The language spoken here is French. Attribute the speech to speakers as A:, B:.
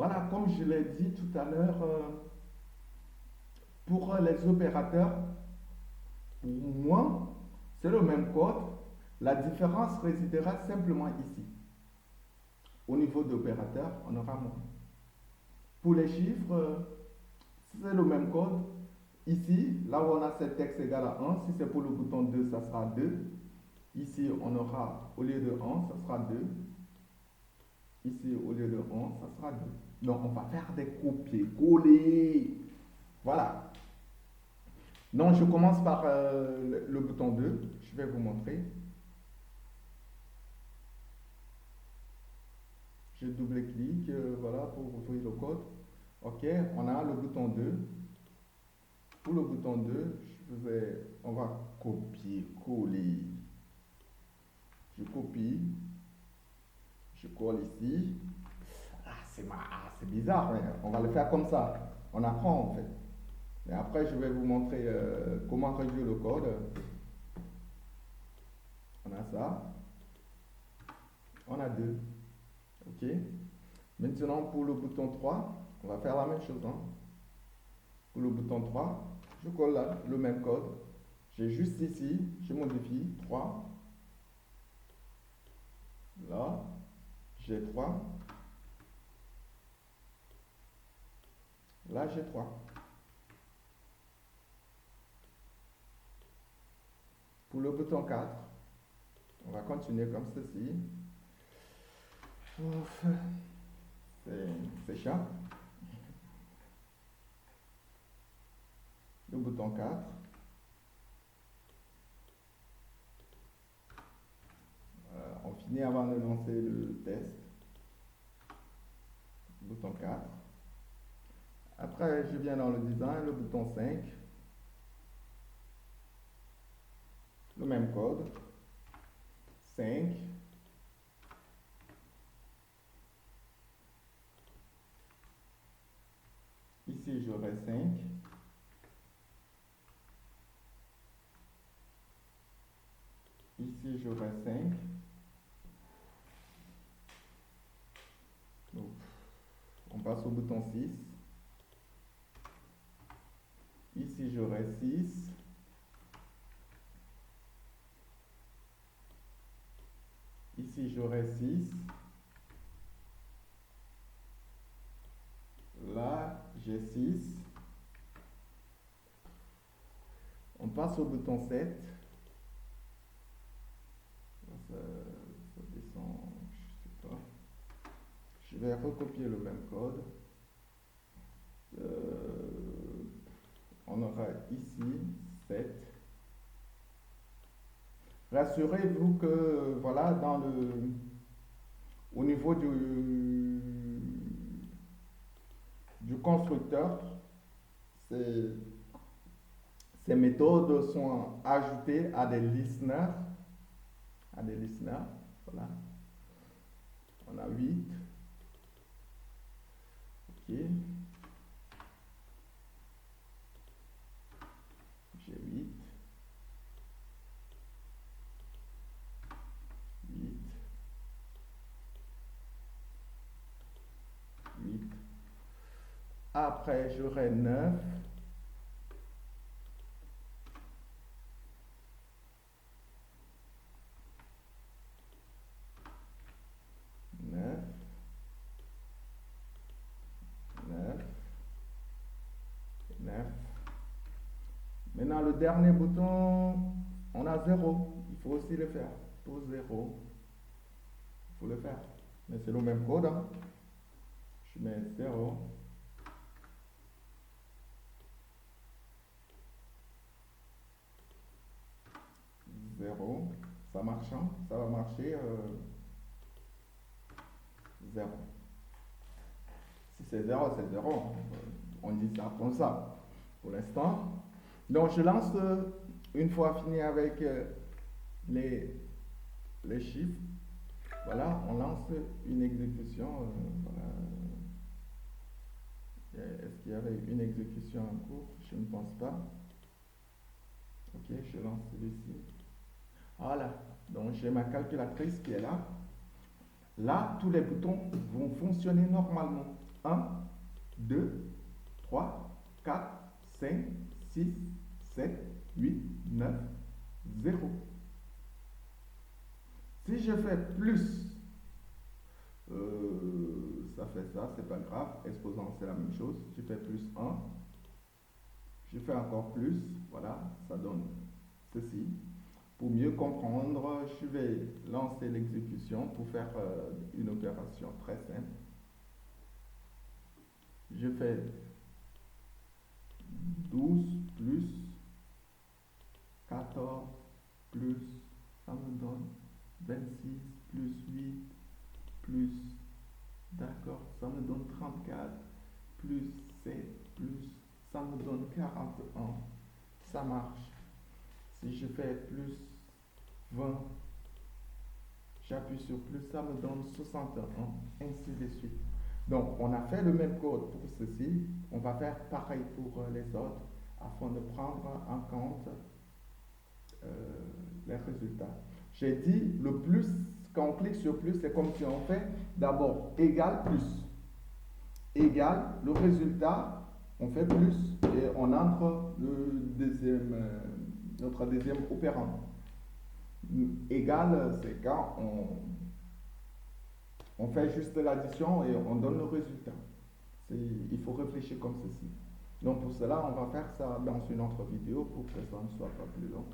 A: Voilà, comme je l'ai dit tout à l'heure, pour les opérateurs, pour moi, c'est le même code. La différence résidera simplement ici. Au niveau d'opérateur, on aura moins. Pour les chiffres, c'est le même code. Ici, là où on a cet x égale à 1, si c'est pour le bouton 2, ça sera 2. Ici, on aura, au lieu de 1, ça sera 2. Ici, au lieu de 1, ça sera 2. Donc, on va faire des copier-coller. Voilà. Donc, je commence par le bouton 2. Je vais vous montrer. Je double-clique, voilà, pour ouvrir le code. OK, on a le bouton 2. Pour le bouton 2, on va copier-coller. Je copie, je colle ici. C'est bizarre, mais on va le faire comme ça. On apprend en fait. Et après, je vais vous montrer comment réduire le code. On a ça. On a deux. OK. Maintenant, pour le bouton 3, on va faire la même chose. Hein. Pour le bouton 3, je colle là, le même code. J'ai juste ici, je modifie 3. Là, j'ai 3. Là, j'ai 3. Pour le bouton 4, on va continuer comme ceci. Ouf, c'est chiant. Le bouton 4. On finit avant de lancer le test. Bouton 4. Après, je viens dans le design, le bouton 5. Le même code. 5. Ici, j'aurai 5. Ici, j'aurai 5. Donc, on passe au bouton 6. Ici, j'aurai 6. Ici, j'aurai 6. Là, j'ai 6. On passe au bouton 7. Ça descend, je sais pas. Je vais recopier le même code. On aura ici 7. Rassurez-vous que voilà, au niveau du constructeur, ces méthodes sont ajoutées à des listeners. Voilà. On a 8. OK. J'ai 8. 8. 8. Après, j'aurai 9. 9. 9. 9. Maintenant, le dernier bouton, on a 0. Il faut aussi le faire. Pour 0, il faut le faire. Mais c'est le même code. Hein. Je mets 0. 0. Ça marche, hein? Ça va marcher. 0. Si c'est 0, c'est 0. On dit ça comme ça pour l'instant. Donc je lance, une fois fini avec les chiffres, voilà, on lance une exécution. Voilà. Est-ce qu'il y avait une exécution en cours? Je ne pense pas. Ok, je lance celui-ci. Voilà, donc j'ai ma calculatrice qui est là. Là, tous les boutons vont fonctionner normalement. 1, 2, 3, 4, 5, 6, 7, 8, 9, 0. Si je fais plus, ça fait ça, c'est pas grave. Exposant, c'est la même chose. Je fais plus 1. Je fais encore plus. Voilà, ça donne ceci. Pour mieux comprendre, je vais lancer l'exécution pour faire une opération très simple. Je fais 12 plus 14 plus, ça me donne 26 plus 8 plus, d'accord, ça me donne 34 plus 7 plus, ça me donne 41. Ça marche. Si je fais plus 20, j'appuie sur plus, ça me donne 61, ainsi de suite. Donc, on a fait le même code pour ceci. On va faire pareil pour les autres afin de prendre en compte les résultats. J'ai dit le plus, quand on clique sur plus, c'est comme si on fait d'abord égal plus. Égal, le résultat, on fait plus et on entre notre deuxième opérand. Égal, c'est quand on fait juste l'addition et on donne le résultat. Il faut réfléchir comme ceci. Donc pour cela, on va faire ça dans une autre vidéo pour que ça ne soit pas plus long.